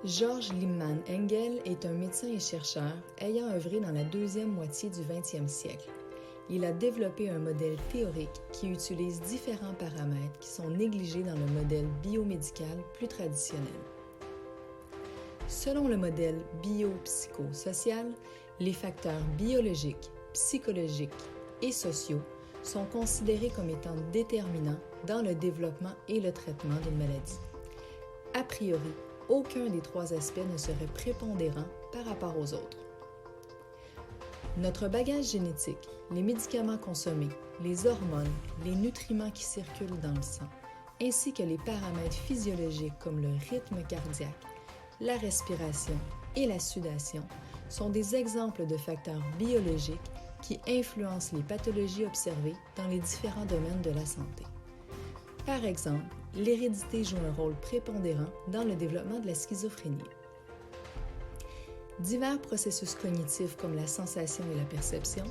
Georges Lippmann Engel est un médecin et chercheur ayant œuvré dans la deuxième moitié du 20e siècle. Il a développé un modèle théorique qui utilise différents paramètres qui sont négligés dans le modèle biomédical plus traditionnel. Selon le modèle biopsychosocial, les facteurs biologiques, psychologiques et sociaux sont considérés comme étant déterminants dans le développement et le traitement d'une maladie. A priori, aucun des trois aspects ne serait prépondérant par rapport aux autres. Notre bagage génétique, les médicaments consommés, les hormones, les nutriments qui circulent dans le sang, ainsi que les paramètres physiologiques comme le rythme cardiaque, la respiration et la sudation sont des exemples de facteurs biologiques qui influencent les pathologies observées dans les différents domaines de la santé. Par exemple, l'hérédité joue un rôle prépondérant dans le développement de la schizophrénie. Divers processus cognitifs comme la sensation et la perception,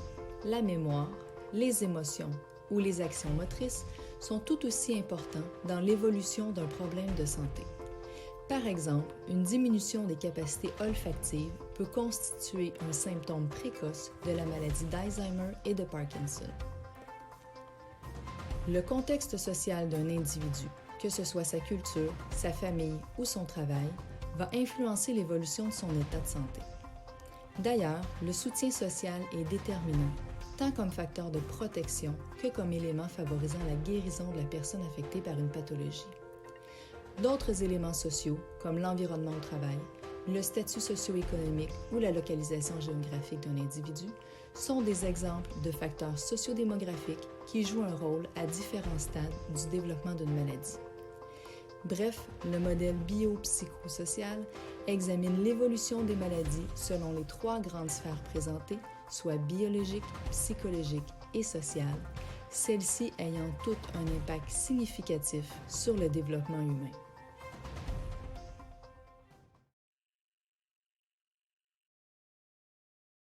la mémoire, les émotions ou les actions motrices sont tout aussi importants dans l'évolution d'un problème de santé. Par exemple, une diminution des capacités olfactives peut constituer un symptôme précoce de la maladie d'Alzheimer et de Parkinson. Le contexte social d'un individu, que ce soit sa culture, sa famille ou son travail, va influencer l'évolution de son état de santé. D'ailleurs, le soutien social est déterminant, tant comme facteur de protection que comme élément favorisant la guérison de la personne affectée par une pathologie. D'autres éléments sociaux, comme l'environnement au travail, le statut socio-économique ou la localisation géographique d'un individu, sont des exemples de facteurs sociodémographiques qui jouent un rôle à différents stades du développement d'une maladie. Bref, le modèle biopsychosocial examine l'évolution des maladies selon les trois grandes sphères présentées, soit biologique, psychologique et sociale, celles-ci ayant toutes un impact significatif sur le développement humain.